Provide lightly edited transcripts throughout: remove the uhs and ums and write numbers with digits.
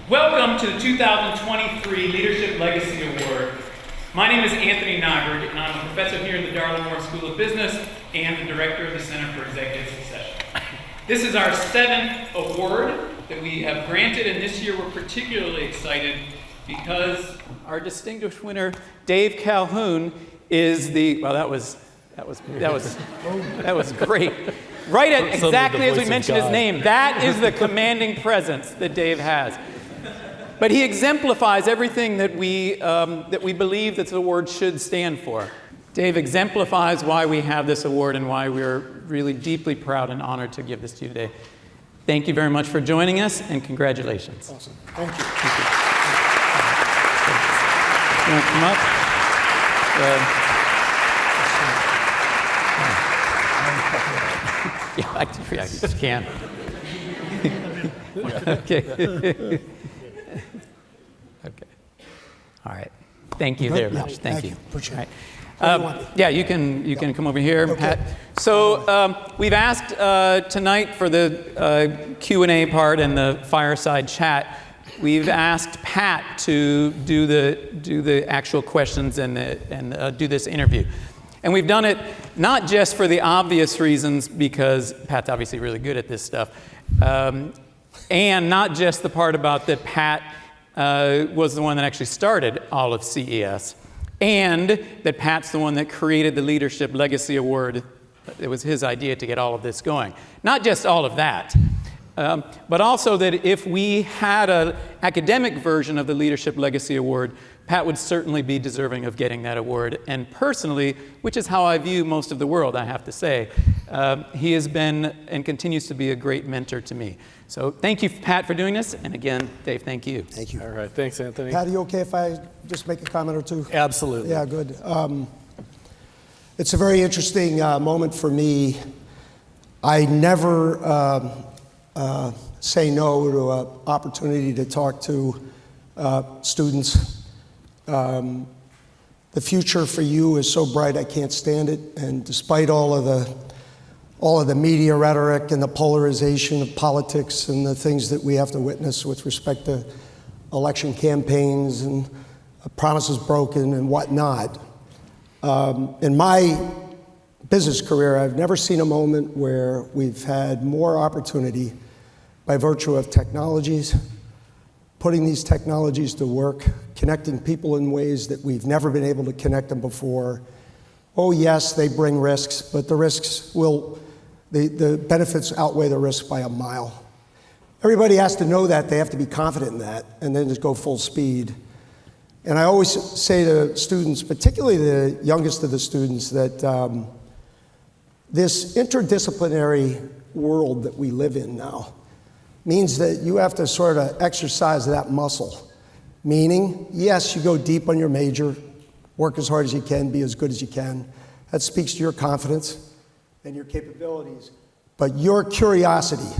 Welcome to the 2023 Leadership Legacy Award. My name is Anthony Nyberg, and I'm a professor here in the Darla School of Business and the director of the Center for Executive Succession. This is our 7th award that we have granted, and this year we're particularly excited because our distinguished winner, Dave Calhoun, is the, well, that was great. Right at exactly as we mentioned his name. That is the commanding presence that Dave has. But he exemplifies everything that we believe that the award should stand for. Dave exemplifies why we have this award and why we're really deeply proud and honored to give this to you today. Thank you very much for joining us, and congratulations. Awesome. Thank you. Thank you. You want to come up? Yeah, I just can. Okay. Okay. All right. Thank you very much. Thank you. Appreciate it. Yeah, you can come over here, okay. Pat. So we've asked tonight for the Q&A part and the Fireside Chat. We've asked Pat to do the actual questions and do this interview. And we've done it not just for the obvious reasons, because Pat's obviously really good at this stuff, and not just the part about that Pat was the one that actually started all of CES, and that Pat's the one that created the Leadership Legacy Award. It was his idea to get all of this going. Not just all of that, but also that if we had an academic version of the Leadership Legacy Award, Pat would certainly be deserving of getting that award. And personally, which is how I view most of the world, I have to say, he has been and continues to be a great mentor to me. So thank you, Pat, for doing this. And again, Dave, thank you. Thank you. All right. Thanks, Anthony. Pat, are you okay if I just make a comment or two? Absolutely. Yeah, good. It's a very interesting moment for me. I never say no to an opportunity to talk to students. The future for you is so bright I can't stand it, and despite all of the media rhetoric and the polarization of politics and the things that we have to witness with respect to election campaigns and promises broken and whatnot, in my business career, I've never seen a moment where we've had more opportunity by virtue of technologies, putting these technologies to work, connecting people in ways that we've never been able to connect them before. Oh yes, they bring risks, but the risks the benefits outweigh the risks by a mile. Everybody has to know that, they have to be confident in that, and then just go full speed. And I always say to students, particularly the youngest of the students, that this interdisciplinary world that we live in now means that you have to sort of exercise that muscle. Meaning, yes, you go deep on your major, work as hard as you can, be as good as you can. That speaks to your confidence and your capabilities. But your curiosity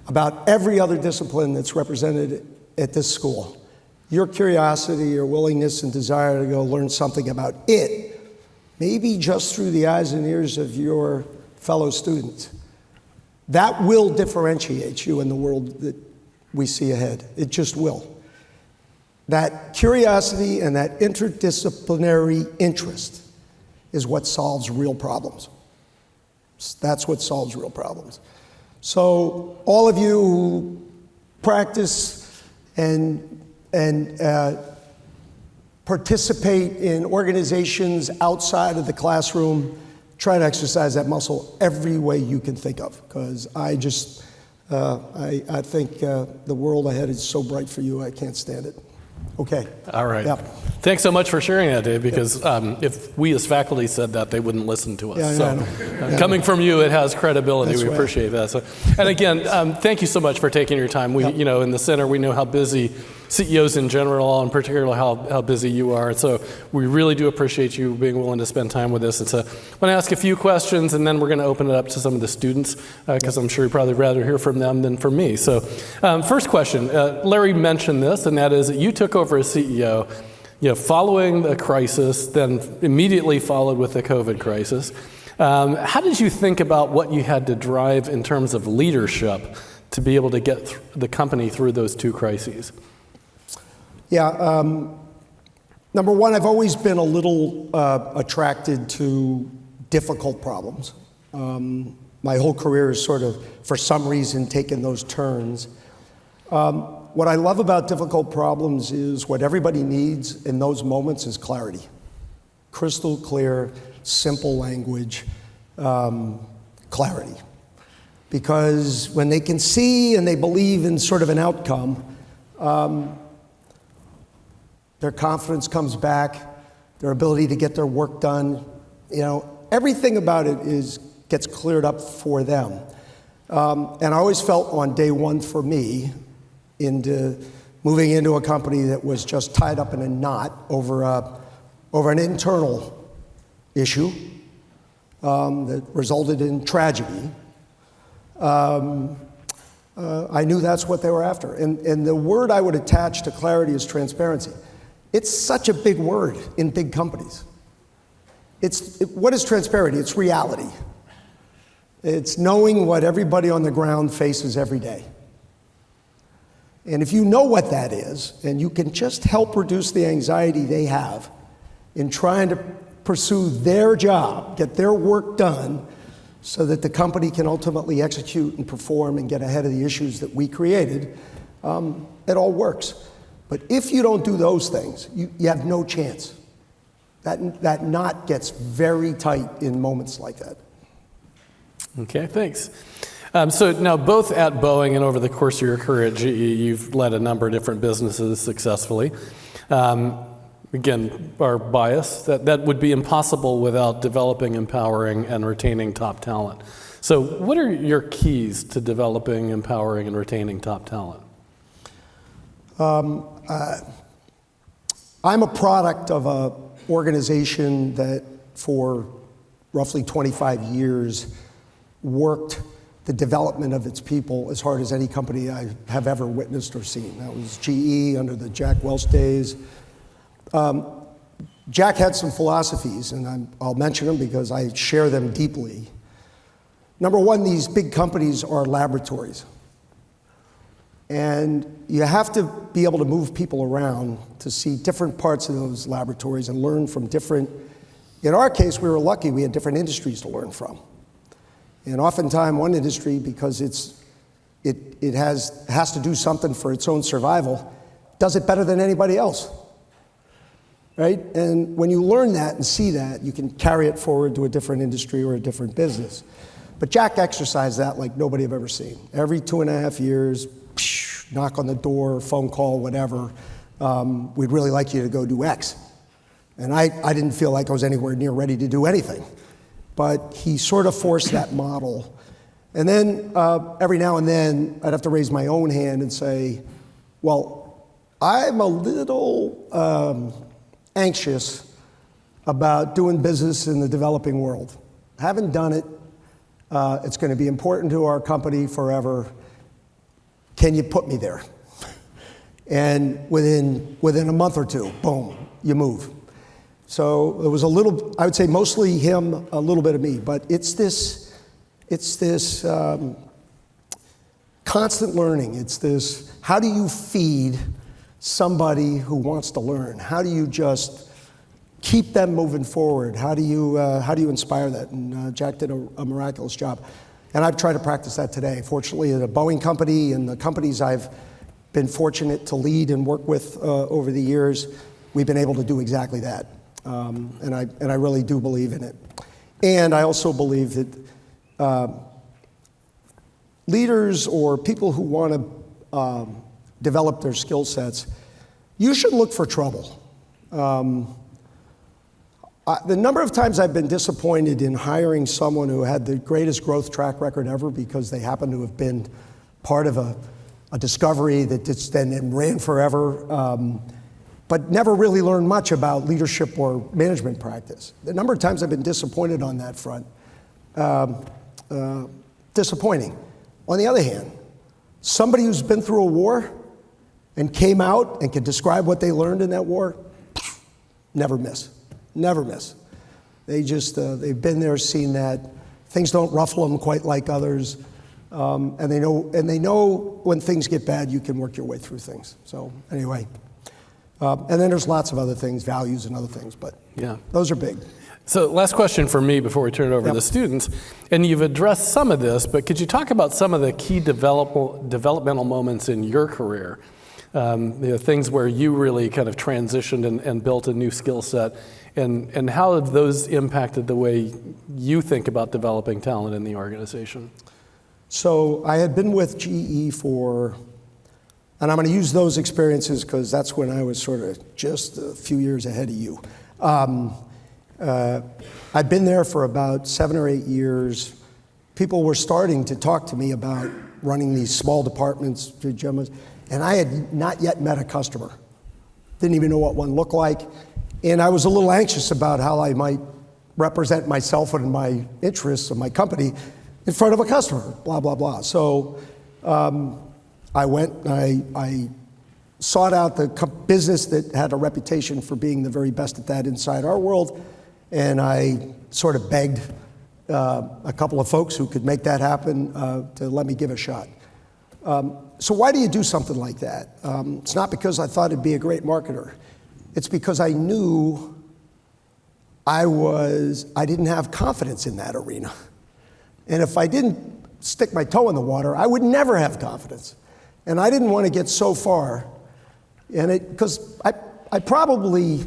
about every other discipline that's represented at this school, your curiosity, your willingness and desire to go learn something about it, maybe just through the eyes and ears of your fellow students, that will differentiate you in the world that we see ahead. It just will. That curiosity and that interdisciplinary interest is what solves real problems. That's what solves real problems. So all of you who practice and participate in organizations outside of the classroom, try to exercise that muscle every way you can think of, because I think the world ahead is so bright for you, I can't stand it. Okay. All right. Yep. Thanks so much for sharing that, Dave, because if we as faculty said that, they wouldn't listen to us. Coming from you, it has credibility. That's we appreciate that. So, and again, thank you so much for taking your time. We, in the center, we know how busy CEOs in general, and particularly how busy you are. So we really do appreciate you being willing to spend time with us. And so I'm going to ask a few questions, and then we're going to open it up to some of the students, because I'm sure you'd probably rather hear from them than from me. So first question, Larry mentioned this, and that is that you took over as CEO, following the crisis, then immediately followed with the COVID crisis. How did you think about what you had to drive in terms of leadership to be able to get the company through those two crises? Yeah, number one, I've always been a little attracted to difficult problems. My whole career is sort of, for some reason, taken those turns. What I love about difficult problems is what everybody needs in those moments is clarity. Crystal clear, simple language, clarity. Because when they can see and they believe in sort of an outcome, their confidence comes back, their ability to get their work done, everything about it gets cleared up for them. And I always felt on day one for me, into moving into a company that was just tied up in a knot over an internal issue that resulted in tragedy. I knew that's what they were after. And the word I would attach to clarity is transparency. It's such a big word in big companies. What is transparency? It's reality. It's knowing what everybody on the ground faces every day. And if you know what that is, and you can just help reduce the anxiety they have in trying to pursue their job, get their work done, so that the company can ultimately execute and perform and get ahead of the issues that we created, it all works. But if you don't do those things, you have no chance. That knot gets very tight in moments like that. Okay, thanks. So now both at Boeing and over the course of your career at GE, you've led a number of different businesses successfully. Again, our bias, that would be impossible without developing, empowering, and retaining top talent. So what are your keys to developing, empowering, and retaining top talent? I'm a product of an organization that for roughly 25 years worked the development of its people as hard as any company I have ever witnessed or seen. That was GE under the Jack Welch days. Jack had some philosophies, and I'll mention them because I share them deeply. Number one, these big companies are laboratories. And you have to be able to move people around to see different parts of those laboratories and learn from different, in our case, we were lucky, we had different industries to learn from. And oftentimes one industry, because it has to do something for its own survival, does it better than anybody else, right? And when you learn that and see that, you can carry it forward to a different industry or a different business. But Jack exercised that like nobody I've ever seen. Every 2.5 years, knock on the door, phone call, whatever, we'd really like you to go do X. And I didn't feel like I was anywhere near ready to do anything. But he sort of forced that model. And then every now and then, I'd have to raise my own hand and say, well, I'm a little anxious about doing business in the developing world. Haven't done it. It's going to be important to our company forever. Can you put me there? And within a month or two, boom, you move. So it was a little, I would say mostly him, a little bit of me, but it's this constant learning. It's this, how do you feed somebody who wants to learn? How do you just keep them moving forward? How do you inspire that? And Jack did a miraculous job. And I've tried to practice that today. Fortunately, at a Boeing company and the companies I've been fortunate to lead and work with over the years, we've been able to do exactly that. And I really do believe in it. And I also believe that leaders or people who want to develop their skill sets, you should look for trouble. The number of times I've been disappointed in hiring someone who had the greatest growth track record ever because they happen to have been part of a discovery that just then ran forever, but never really learned much about leadership or management practice. The number of times I've been disappointed on that front, disappointing. On the other hand, somebody who's been through a war and came out and can describe what they learned in that war, never miss. Never miss. They just, they've been there, seen that. Things don't ruffle them quite like others. And they know when things get bad, you can work your way through things. So anyway, and then there's lots of other things, values and other things, but those are big. So last question for me before we turn it over to Yep. the students, and you've addressed some of this, but could you talk about some of the key developmental moments in your career? Things where you really kind of transitioned and built a new skill set, and how have those impacted the way you think about developing talent in the organization? So I had been with GE and I'm going to use those experiences because that's when I was sort of just a few years ahead of you. I'd been there for about 7 or 8 years. People were starting to talk to me about running these small departments, and I had not yet met a customer. Didn't even know what one looked like. And I was a little anxious about how I might represent myself and my interests of my company in front of a customer, blah, blah, blah. So I went, I sought out the business that had a reputation for being the very best at that inside our world, and I sort of begged a couple of folks who could make that happen to let me give a shot. So why do you do something like that? It's not because I thought it'd be a great marketer. It's because I knew I didn't have confidence in that arena. And if I didn't stick my toe in the water, I would never have confidence. And I didn't want to get so far, because I probably,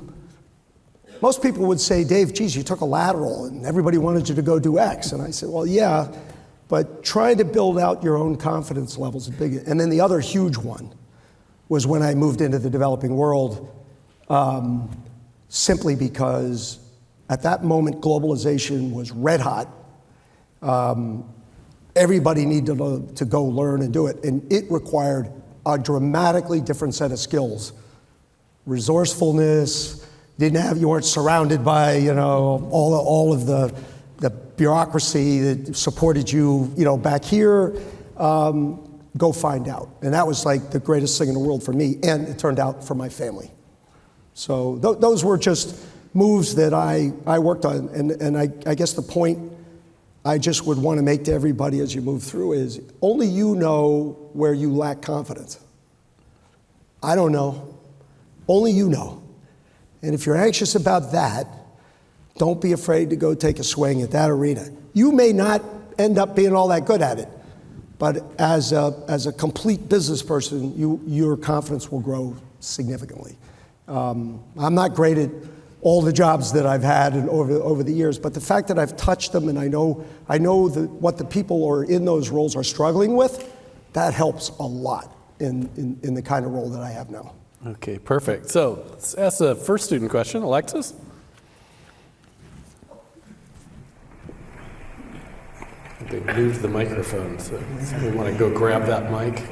most people would say, Dave, geez, you took a lateral and everybody wanted you to go do X. And I said, well, yeah, but trying to build out your own confidence levels is big. And then the other huge one was when I moved into the developing world, simply because at that moment, globalization was red hot. Everybody needed to go learn and do it, and it required a dramatically different set of skills. Resourcefulness, you weren't surrounded by all of the bureaucracy that supported you back here. Go find out, and that was like the greatest thing in the world for me, and it turned out for my family. So those were just moves that I worked on, and I guess the point I just would want to make to everybody as you move through is only you know where you lack confidence. I don't know. Only you know. And if you're anxious about that, don't be afraid to go take a swing at that arena. You may not end up being all that good at it, but as a complete business person, your confidence will grow significantly. I'm not great at all the jobs that I've had over the years, but the fact that I've touched them and I know what the people who are in those roles are struggling with, that helps a lot in the kind of role that I have now. Okay, perfect. So let's ask the first student question. Alexis? They moved the microphone, so we want to go grab that mic.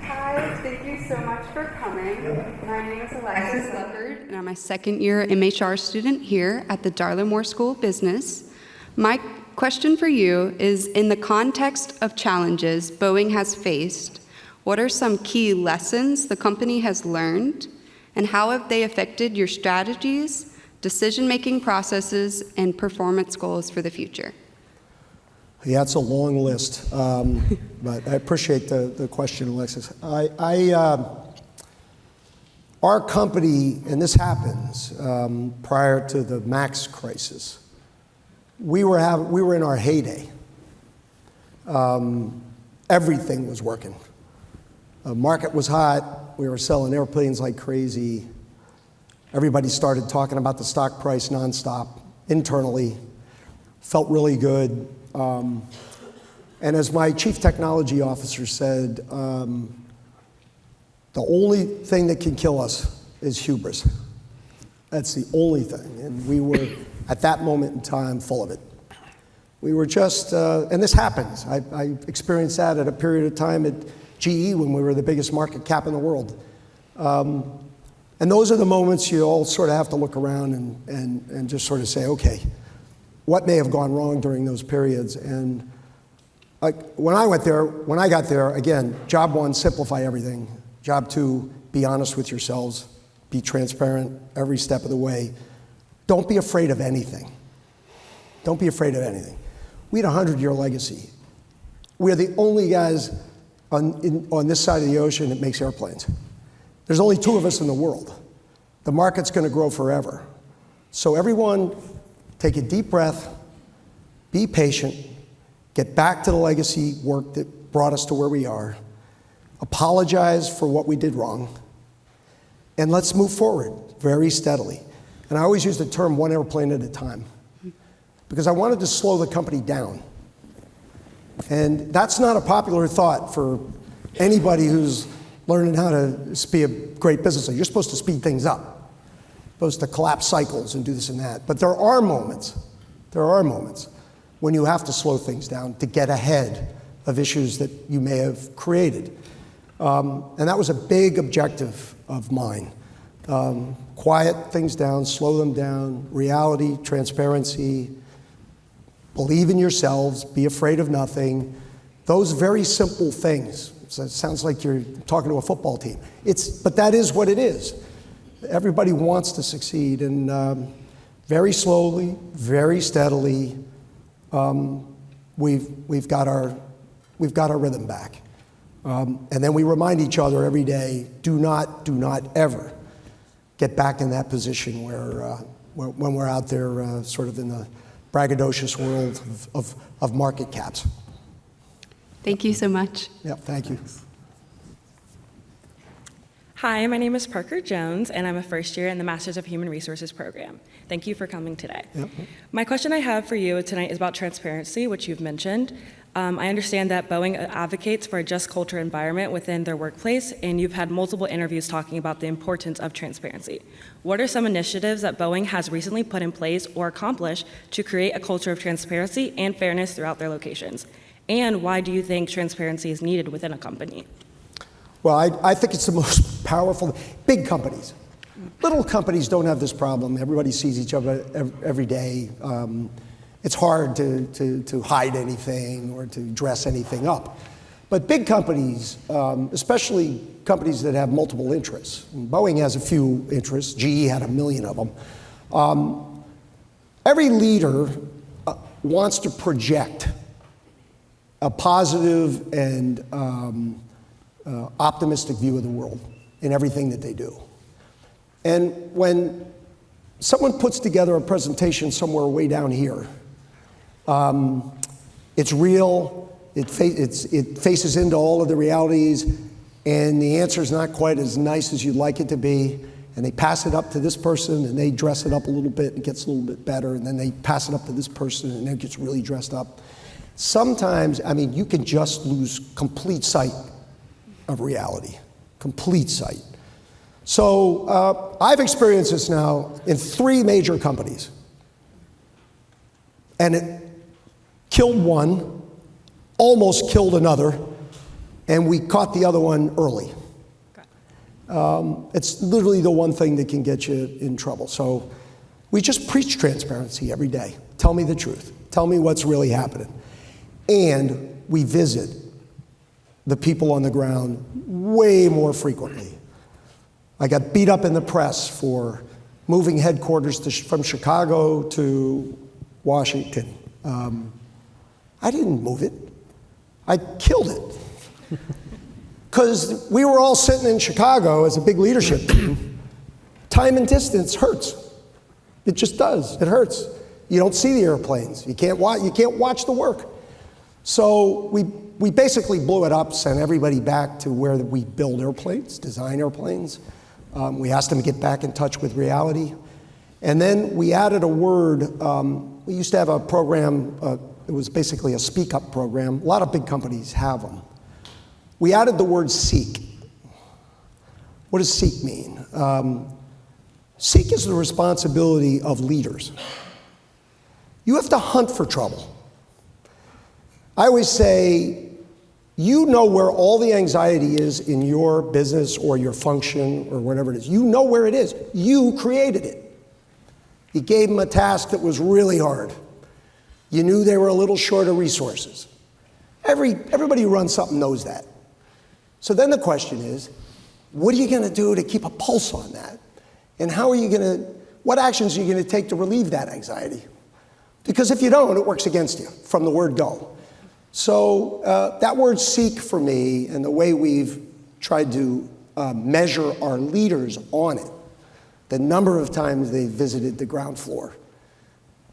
Hi, thank you so much for coming. My name is Alexis Leopard, and I'm a second-year MHR student here at the Darla Moore School of Business. My question for you is, in the context of challenges Boeing has faced, what are some key lessons the company has learned, and how have they affected your strategies, decision-making processes, and performance goals for the future? Yeah, it's a long list, but I appreciate the question, Alexis. Our company, and this happens prior to the MAX crisis, we were in our heyday. Everything was working. The market was hot. We were selling airplanes like crazy. Everybody started talking about the stock price nonstop internally. Felt really good. And as my chief technology officer said, the only thing that can kill us is hubris. That's the only thing. And we were, at that moment in time, full of it. We were just, and this happens. I experienced that at a period of time at GE when we were the biggest market cap in the world. And those are the moments you all sort of have to look around and just sort of say, okay, what may have gone wrong during those periods? And when I got there, again, job one, simplify everything. Job two, be honest with yourselves. Be transparent every step of the way. Don't be afraid of anything. Don't be afraid of anything. We had a 100-year legacy. we're the only guys on this side of the ocean that makes airplanes. There's only 2 of us in the world. The market's going to grow forever. So everyone, take a deep breath, be patient, get back to the legacy work that brought us to where we are, apologize for what we did wrong, and let's move forward very steadily. And I always use the term one airplane at a time, because I wanted to slow the company down. And that's not a popular thought for anybody who's learning how to be a great business owner. You're supposed to speed things up, supposed to collapse cycles and do this and that. But there are moments when you have to slow things down to get ahead of issues that you may have created. And that was a big objective of mine. Quiet things down, slow them down, reality, transparency, believe in yourselves, be afraid of nothing. Those very simple things. So it sounds like you're talking to a football team. But that is what it is. Everybody wants to succeed, and very slowly, very steadily, we've got our rhythm back. And then we remind each other every day, do not ever get back in that position where when we're out there sort of in the braggadocious world of market caps. Thank you so much. Yeah, thank you. Hi, my name is Parker Jones, and I'm a first year in the Masters of Human Resources program. Thank you for coming today. Yep. My question I have for you tonight is about transparency, which you've mentioned. I understand that Boeing advocates for a just culture environment within their workplace, and you've had multiple interviews talking about the importance of transparency. What are some initiatives that Boeing has recently put in place or accomplished to create a culture of transparency and fairness throughout their locations? And why do you think transparency is needed within a company? Well, I think it's the most powerful. Big companies. Little companies don't have this problem. Everybody sees each other every day. It's hard to hide anything or to dress anything up. But big companies, especially companies that have multiple interests, and Boeing has a few interests, GE had 1 million of them. Every leader wants to project a positive and optimistic view of the world in everything that they do. And when someone puts together a presentation somewhere way down here, it's real, it faces into all of the realities, and the answer is not quite as nice as you'd like it to be, and they pass it up to this person, and they dress it up a little bit, and it gets a little bit better, and then they pass it up to this person, and it gets really dressed up. Sometimes, I mean, you can just lose complete sight of reality, complete sight. So I've experienced this now in 3 major companies, and it killed one, almost killed another, and we caught the other one early. It's literally the one thing that can get you in trouble. So we just preach transparency every day. Tell me the truth. Tell me what's really happening. And we visit the people on the ground way more frequently. I got beat up in the press for moving headquarters from Chicago to Washington. I didn't move it. I killed it. Because we were all sitting in Chicago as a big leadership team. Time and distance hurts. It just does. It hurts. You don't see the airplanes. You can't watch the work. So we basically blew it up, sent everybody back to where we build airplanes, design airplanes. We asked them to get back in touch with reality. And then we added a word. We used to have a program, it was basically a speak-up program. A lot of big companies have them. We added the word seek. What does seek mean? Seek is the responsibility of leaders. You have to hunt for trouble. I always say, you know where all the anxiety is in your business or your function or whatever it is. You know where it is. You created it. You gave them a task that was really hard. You knew they were a little short of resources. Everybody who runs something knows that. So then the question is, what are you going to do to keep a pulse on that? And what actions are you going to take to relieve that anxiety? Because if you don't, it works against you from the word go. So that word seek for me, and the way we've tried to measure our leaders on it, the number of times they visited the ground floor,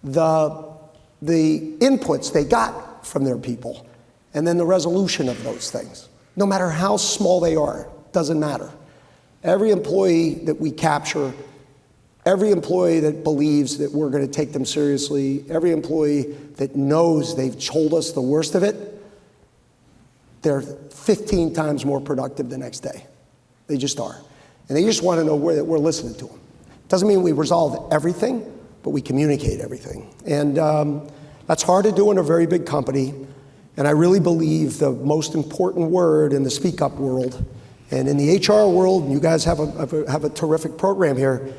the inputs they got from their people, and then the resolution of those things, no matter how small they are, doesn't matter. Every employee that we capture, every employee that believes that we're going to take them seriously, every employee that knows they've told us the worst of it, they're 15 times more productive the next day. They just are. And they just want to know that we're listening to them. Doesn't mean we resolve everything, but we communicate everything. And that's hard to do in a very big company. And I really believe the most important word in the speak up world, and in the HR world, and you guys have a terrific program here,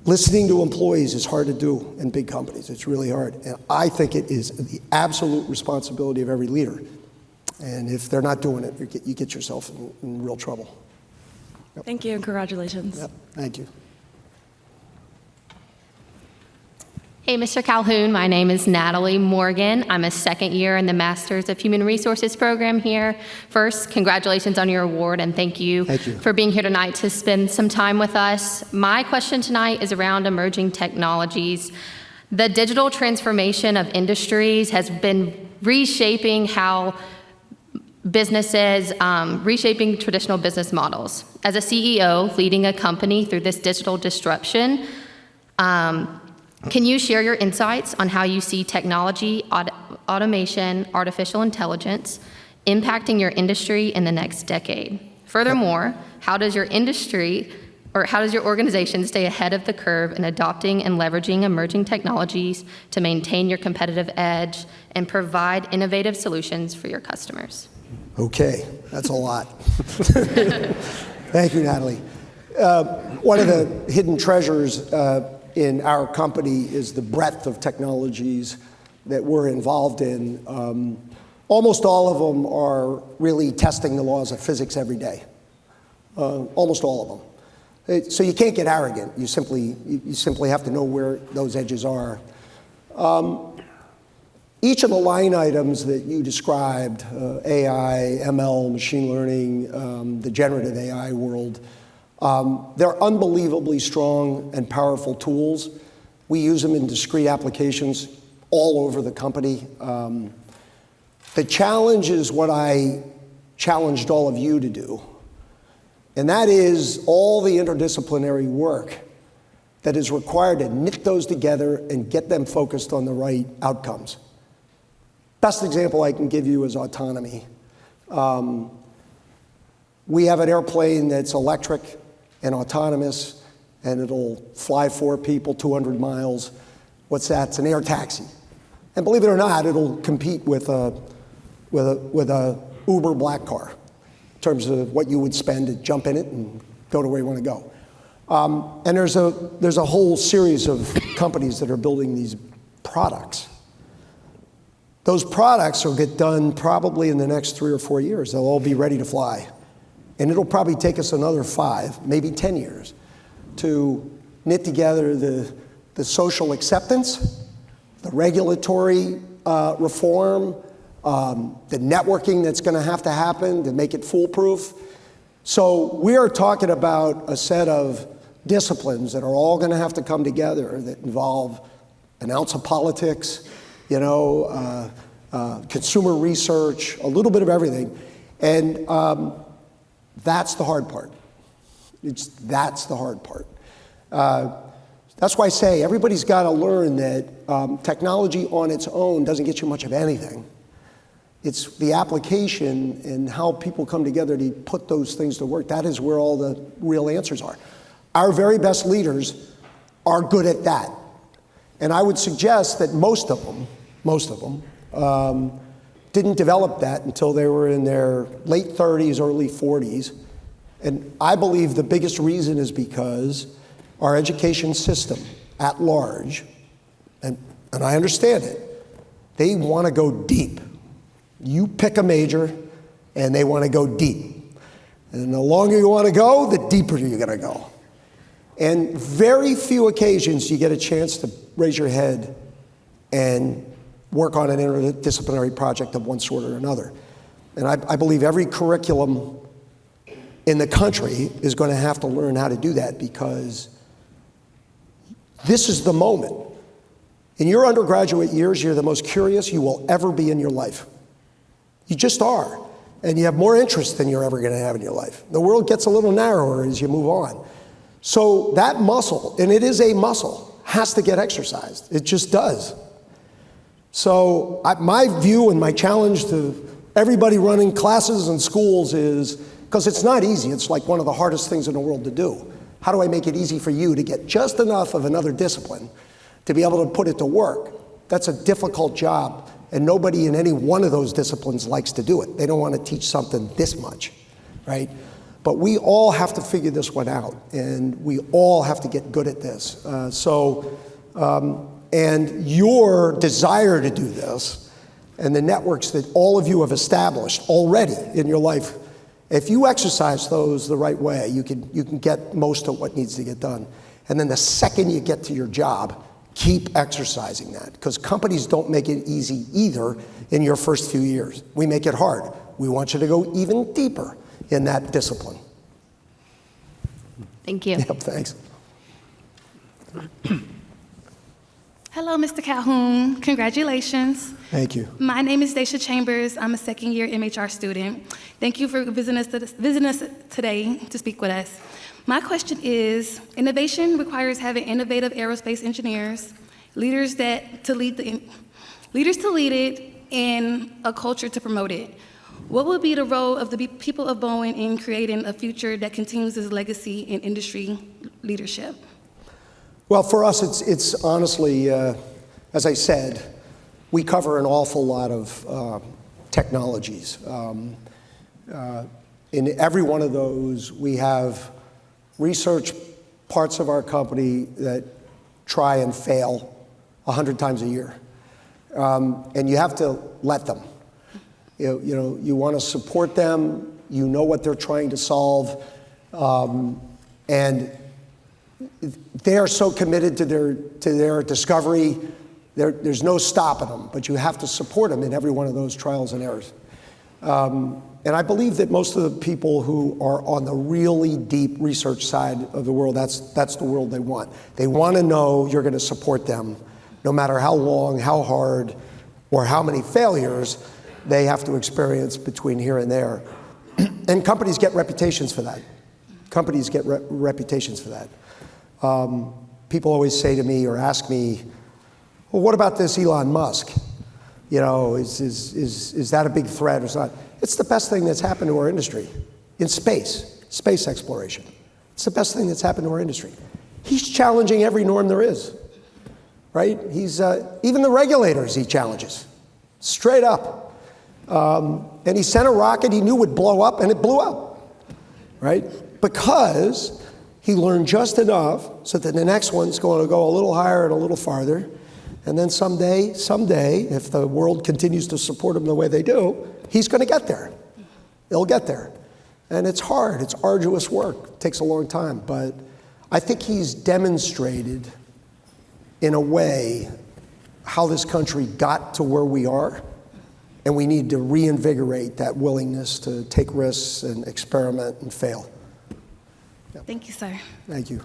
listening to employees is hard to do in big companies. It's really hard. And I think it is the absolute responsibility of every leader. And if they're not doing it, you get yourself in real trouble. Yep. Thank you and congratulations. Yep. Thank you. Hey, Mr. Calhoun, my name is Natalie Morgan. I'm a second year in the Masters of Human Resources program here. First, congratulations on your award, and thank you for being here tonight to spend some time with us. My question tonight is around emerging technologies. The digital transformation of industries has been reshaping how businesses, reshaping traditional business models. As a CEO leading a company through this digital disruption, can you share your insights on how you see technology, automation, artificial intelligence impacting your industry in the next decade? Furthermore, how does your organization stay ahead of the curve in adopting and leveraging emerging technologies to maintain your competitive edge and provide innovative solutions for your customers? Okay, that's a lot. Thank you, Natalie. One of the hidden treasures in our company is the breadth of technologies that we're involved in. Almost all of them are really testing the laws of physics every day. Almost all of them. So you can't get arrogant. You simply have to know where those edges are. Each of the line items that you described, AI, ML, machine learning, the generative AI world, they're unbelievably strong and powerful tools. We use them in discrete applications all over the company. The challenge is what I challenged all of you to do, and that is all the interdisciplinary work that is required to knit those together and get them focused on the right outcomes. Best example I can give you is autonomy. We have an airplane that's electric and autonomous, and it'll fly 4 people 200 miles. What's that? It's an air taxi. And believe it or not, it'll compete with a Uber black car in terms of what you would spend to jump in it and go to where you want to go. And there's a whole series of companies that are building these products. Those products will get done probably in the next 3 or 4 years. They'll all be ready to fly. And it'll probably take us another 5, maybe 10 years to knit together the social acceptance, the regulatory reform, the networking that's going to have to happen to make it foolproof. So we are talking about a set of disciplines that are all going to have to come together that involve an ounce of politics, consumer research, a little bit of everything. And that's the hard part. That's the hard part. That's why I say everybody's got to learn that technology on its own doesn't get you much of anything. It's the application and how people come together to put those things to work. That is where all the real answers are. Our very best leaders are good at that. And I would suggest that most of them didn't develop that until they were in their late 30s, early 40s. And I believe the biggest reason is because our education system at large, and I understand it, they want to go deep. You pick a major, and they want to go deep. And the longer you want to go, the deeper you're going to go. And very few occasions you get a chance to raise your head and work on an interdisciplinary project of one sort or another. And I believe every curriculum in the country is going to have to learn how to do that, because this is the moment. In your undergraduate years, you're the most curious you will ever be in your life. You just are. And you have more interest than you're ever going to have in your life. The world gets a little narrower as you move on. So that muscle, and it is a muscle, has to get exercised. It just does. So my view and my challenge to everybody running classes and schools is, because it's not easy, it's like one of the hardest things in the world to do. How do I make it easy for you to get just enough of another discipline to be able to put it to work? That's a difficult job, and nobody in any one of those disciplines likes to do it. They don't want to teach something this much, right? But we all have to figure this one out, and we all have to get good at this. And your desire to do this, and the networks that all of you have established already in your life, if you exercise those the right way, you can get most of what needs to get done. And then the second you get to your job, keep exercising that, because companies don't make it easy either in your first few years. We make it hard. We want you to go even deeper in that discipline. Thank you. Yep, thanks. Hello, Mr. Calhoun. Congratulations. Thank you. My name is Daisha Chambers. I'm a second-year MHR student. Thank you for visiting us today to speak with us. My question is, innovation requires having innovative aerospace engineers, leaders to lead it, and a culture to promote it. What will be the role of the people of Boeing in creating a future that continues this legacy in industry leadership? Well, for us, it's honestly, as I said, we cover an awful lot of technologies. In every one of those, we have research parts of our company that try and fail 100 times a year. And you have to let them. You want to support them, you know what they're trying to solve, and they are so committed to their discovery, there's no stopping them, but you have to support them in every one of those trials and errors. And I believe that most of the people who are on the really deep research side of the world, that's the world they want. They want to know you're going to support them, no matter how long, how hard, or how many failures they have to experience between here and there. And companies get reputations for that. Companies get reputations for that. People always say to me or ask me, well, what about this Elon Musk? Is that a big threat or not? It's the best thing that's happened to our industry in space exploration. It's the best thing that's happened to our industry. He's challenging every norm there is, right? He's, even the regulators he challenges, straight up. And he sent a rocket he knew would blow up, and it blew up, right? Because he learned just enough so that the next one's going to go a little higher and a little farther. And then someday, if the world continues to support him the way they do, he's going to get there. He'll get there. And it's hard. It's arduous work. It takes a long time. But I think he's demonstrated, in a way, how this country got to where we are. And we need to reinvigorate that willingness to take risks and experiment and fail. Yep. Thank you, sir. Thank you.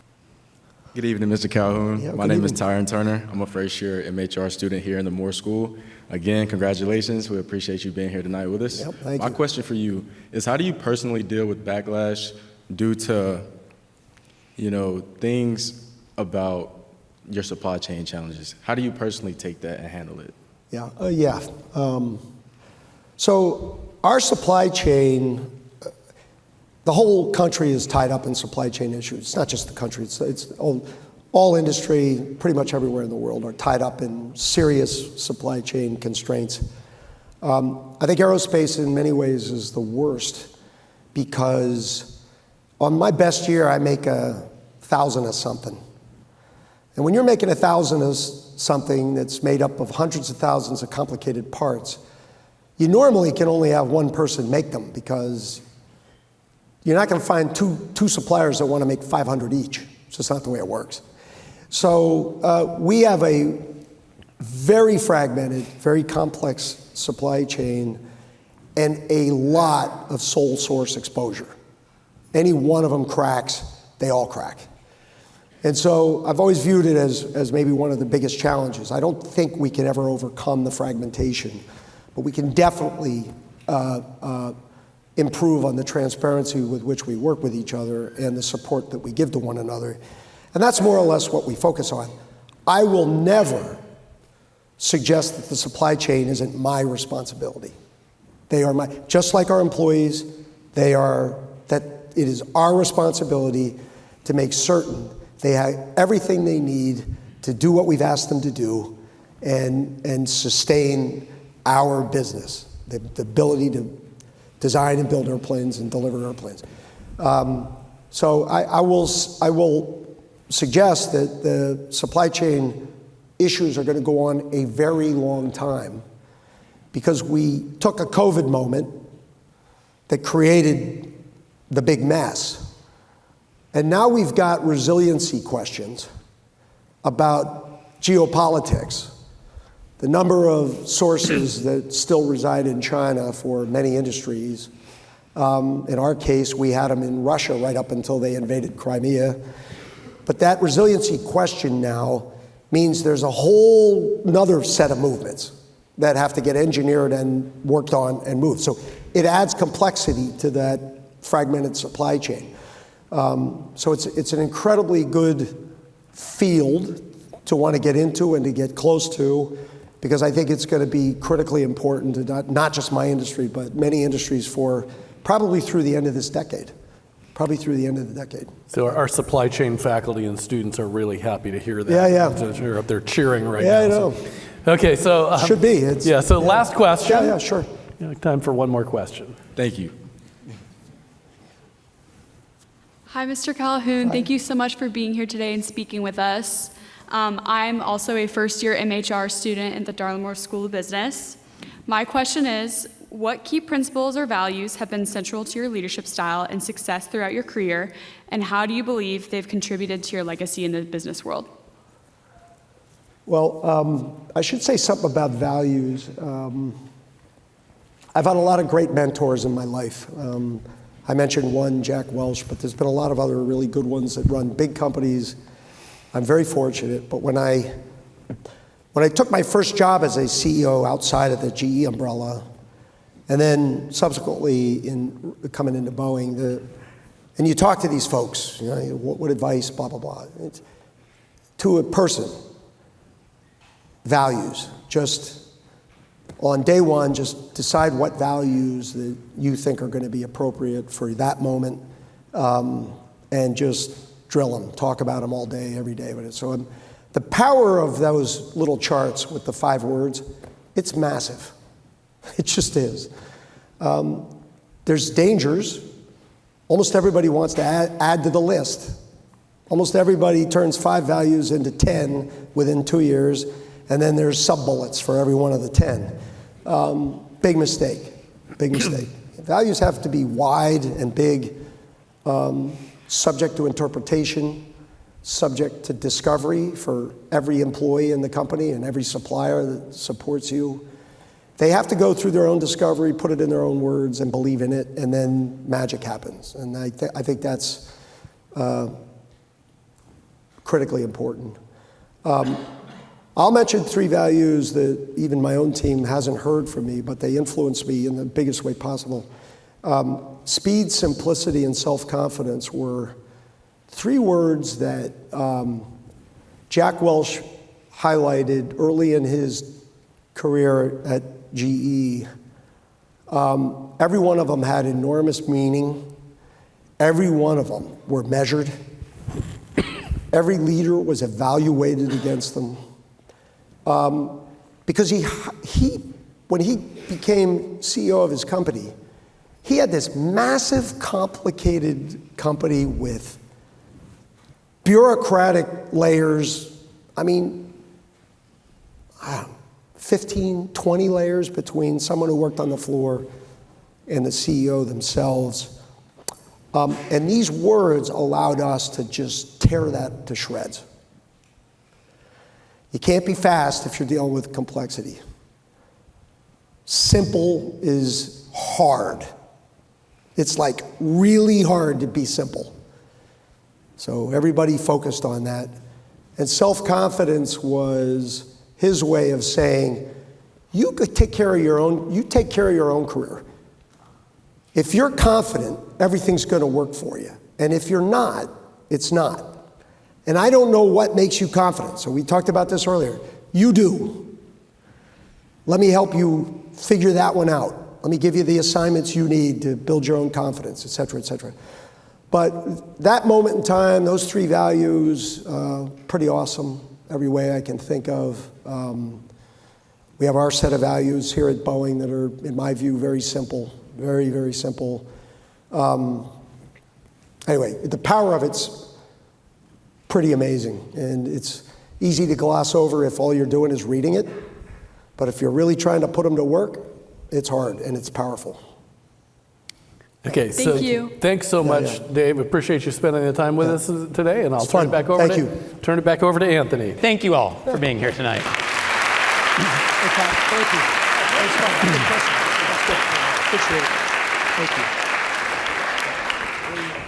Good evening, Mr. Calhoun. Yeah, My name is Tyron Turner. I'm a first-year MHR student here in the Moore School. Again, congratulations. We appreciate you being here tonight with us. Yep, thank My you. question for you is, how do you personally deal with backlash due to, things about your supply chain challenges? How do you personally take that and handle it? Yeah. So our supply chain, the whole country is tied up in supply chain issues. It's not just the country, it's all industry, pretty much everywhere in the world are tied up in serious supply chain constraints. I think aerospace in many ways is the worst, because on my best year, I make 1,000 of something. And when you're making 1,000 of something that's made up of hundreds of thousands of complicated parts, you normally can only have one person make them, because you're not going to find two suppliers that want to make 500 each. It's just not the way it works. So we have a very fragmented, very complex supply chain, and a lot of sole source exposure. Any one of them cracks, they all crack. And so I've always viewed it as maybe one of the biggest challenges. I don't think we can ever overcome the fragmentation, but we can definitely improve on the transparency with which we work with each other and the support that we give to one another. And that's more or less what we focus on. I will never suggest that the supply chain isn't my responsibility. They are just like our employees, that it is our responsibility to make certain they have everything they need to do what we've asked them to do and sustain our business, the ability to design and build airplanes and deliver airplanes. So I will suggest that the supply chain issues are going to go on a very long time because we took a COVID moment that created the big mess. And now we've got resiliency questions about geopolitics, the number of sources that still reside in China for many industries. In our case, we had them in Russia right up until they invaded Crimea. But that resiliency question now means there's a whole nother set of movements that have to get engineered and worked on and moved. So it adds complexity to that fragmented supply chain. So it's an incredibly good field to want to get into and to get close to, because I think it's going to be critically important to not just my industry, but many industries for probably through the end of this decade. Probably through the end of the decade. So our supply chain faculty and students are really happy to hear that. Yeah. They're up there cheering right now. Yeah, I know. So. Okay, so. Should be. Last question. Yeah, sure. Time for one more question. Thank you. Hi, Mr. Calhoun. Thank you so much for being here today and speaking with us. I'm also a first-year MHR student at the Darla Moore School of Business. My question is, what key principles or values have been central to your leadership style and success throughout your career, and how do you believe they've contributed to your legacy in the business world? Well, I should say something about values. I've had a lot of great mentors in my life. I mentioned one, Jack Welch, but there's been a lot of other really good ones that run big companies. I'm very fortunate, but when I took my first job as a CEO outside of the GE umbrella, and then subsequently coming into Boeing, and you talk to these folks, what advice, blah, blah, blah. To a person, values. Just on day one, just decide what values that you think are going to be appropriate for that moment, and just drill them, talk about them all day, every day. So the power of those little charts with the 5 words, it's massive. It just is. There's dangers. Almost everybody wants to add to the list. Almost everybody turns 5 values into 10 within 2 years, and then there's sub-bullets for every one of the 10. Big mistake, big mistake. Values have to be wide and big, subject to interpretation, subject to discovery for every employee in the company and every supplier that supports you. They have to go through their own discovery, put it in their own words, and believe in it, and then magic happens. And I think that's critically important. I'll mention 3 values that even my own team hasn't heard from me, but they influence me in the biggest way possible. Speed, simplicity, and self-confidence were 3 words that Jack Welch highlighted early in his career at GE. Every one of them had enormous meaning. Every one of them were measured. Every leader was evaluated against them. Because when he became CEO of his company, he had this massive, complicated company with bureaucratic layers. 15, 20 layers between someone who worked on the floor and the CEO themselves. And these words allowed us to just tear that to shreds. You can't be fast if you're dealing with complexity. Simple is hard. It's like really hard to be simple. So everybody focused on that. And self-confidence was his way of saying, you could take care of your own career. If you're confident, everything's going to work for you. And if you're not, it's not. And I don't know what makes you confident. So we talked about this earlier. You do. Let me help you figure that one out. Let me give you the assignments you need to build your own confidence, et cetera, et cetera. But that moment in time, those 3 values, pretty awesome every way I can think of. We have our set of values here at Boeing that are, in my view, very simple, very, very simple. Anyway, the power of it's pretty amazing. And it's easy to gloss over if all you're doing is reading it. But if you're really trying to put them to work, it's hard and it's powerful. Okay, so thanks so much, Dave. Appreciate you spending the time with us today, and I'll turn it back over to Anthony. Thank you all for being here tonight. Thank you. Appreciate it. Thank you.